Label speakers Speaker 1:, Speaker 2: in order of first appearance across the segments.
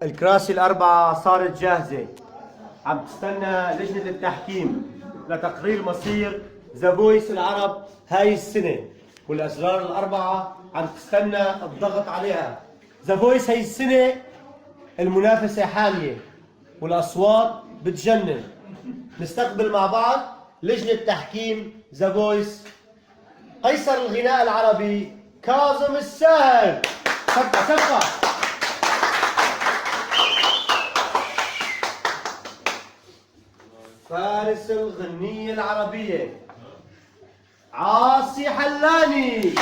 Speaker 1: الكراسي الأربعة صارت جاهزة، عم تستنى لجنة التحكيم لتقرير مصير ذا فويس العرب هاي السنة، والأزرار الأربعة عم تستنى الضغط عليها. ذا فويس هاي السنة المنافسة حامية والأصوات بتجنن. نستقبل مع بعض لجنة تحكيم ذا فويس. قيصر الغناء العربي كاظم الساهر. سقف سقف. فارس الغنية العربية عاصي حلاني.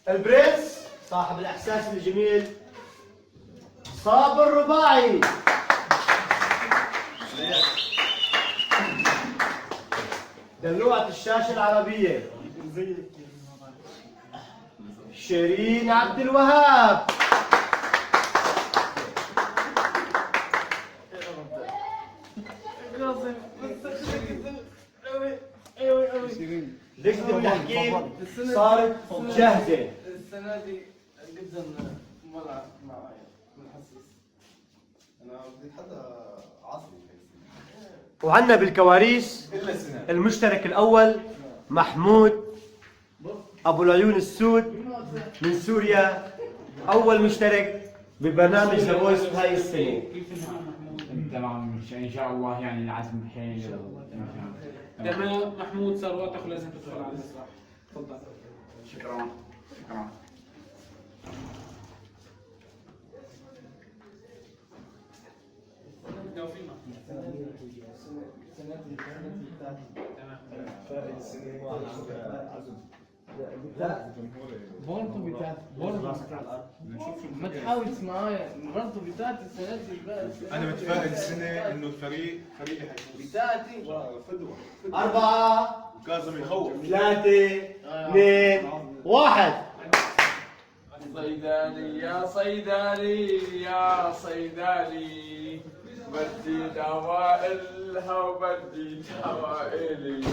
Speaker 1: البرنس صاحب الإحساس الجميل صابر رباعي. دلوعة الشاشة العربية شيرين عبد الوهاب. لجنة التحكيم صارت جاهزة.
Speaker 2: السنة دي جدا ملعب معايا منحسس.
Speaker 3: انا بدي حدا عصري.
Speaker 1: وعندنا بالكواليس
Speaker 3: الا سنة
Speaker 1: المشترك الأول محمود أبو العيون السود من سوريا، أول مشترك ببرنامج ذا فويس هاي السنة.
Speaker 4: تمام ان شاء الله، يعني العزم حيل
Speaker 5: تمام. محمود ثروت لازم تدخل على المسرح. تفضل.
Speaker 4: شكرا.
Speaker 5: نبدأ فينا.
Speaker 2: برضه بتاعت ما تحاولش معايا برضه بتاعت السنة دي بقى.
Speaker 3: انا متفائل السنة انه الفريق فريقي حيفوز.
Speaker 2: بتاعتي
Speaker 3: فدوة
Speaker 1: 4
Speaker 3: وكاظم يخوف.
Speaker 1: 3 2 1.
Speaker 6: صيدلي يا صيدلي يا صيدلي، بدي دواء إلها وبدي دواء إلي.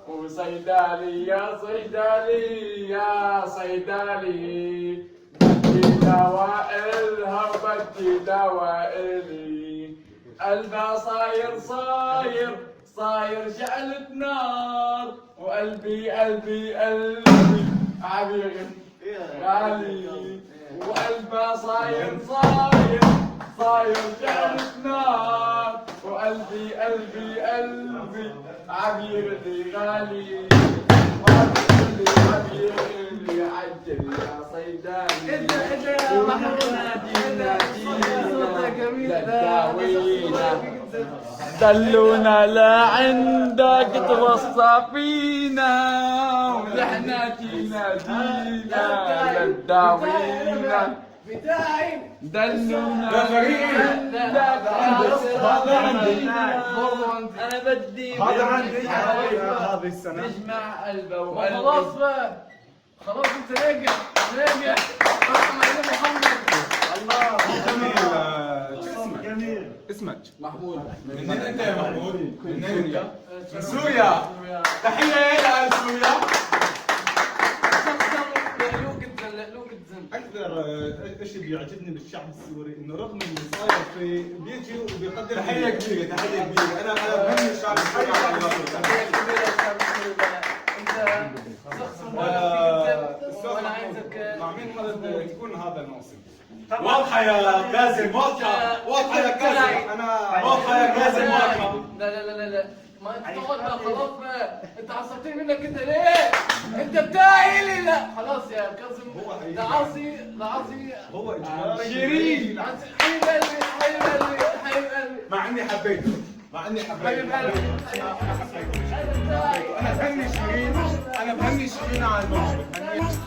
Speaker 6: وصيدلي يا صيدلي يا صيدلي، بدي دواء إلها وبدي دواء إلي. قلبها صاير شعلة نار، وقلبي قلبي عم يغني غالي. وقلبها صاير شعلة نار، وقلبي عم يغني غالي. ما بتقولي عم يغني عجل يا صيدلي.
Speaker 2: يا محمود صوتك جميل
Speaker 6: داوينا دلونا لعندك توصى فينا، ونحنا تنادينا للداوينا
Speaker 2: بتاعي
Speaker 6: دلونا.
Speaker 2: انا بدي
Speaker 3: هذا عندي هذه السنة.
Speaker 6: نجمع قلبه
Speaker 2: خلاص
Speaker 6: وقلبي.
Speaker 2: بقى، خلاص انت راجع رحمة الله محمد.
Speaker 3: جميل. اسمك
Speaker 6: محمود
Speaker 3: منين انت يا محمود؟ منين انت؟ من سوريا. تحية لسوريا.
Speaker 2: لقلوق الزن
Speaker 3: اكثر شيء بيعجبني بالشعب السوري انه رغم اللي صاير في بيجي وبيقدر. تحية كبيرة. انا بهني الشعب السوري على
Speaker 2: انت شخص وانا عايزك
Speaker 3: مع مين حابب تكون هذا الموسم؟
Speaker 1: واضحة يا كاظم، واضحة يا كاظم.
Speaker 3: انا
Speaker 1: واضحة يا كاظم، واضحة.
Speaker 2: لا ما انت تقعد بقى، خلاص بقى انت عصبتني منك انت ليه؟ انت بتاعي لي. لا خلاص يا كاظم، ده عاصي
Speaker 3: هو اجباري.
Speaker 6: شيرين.
Speaker 2: حبيب قلبي
Speaker 3: مع اني حبيته.
Speaker 2: حبيب قلبي
Speaker 3: انا بهني شيرين على الموسم.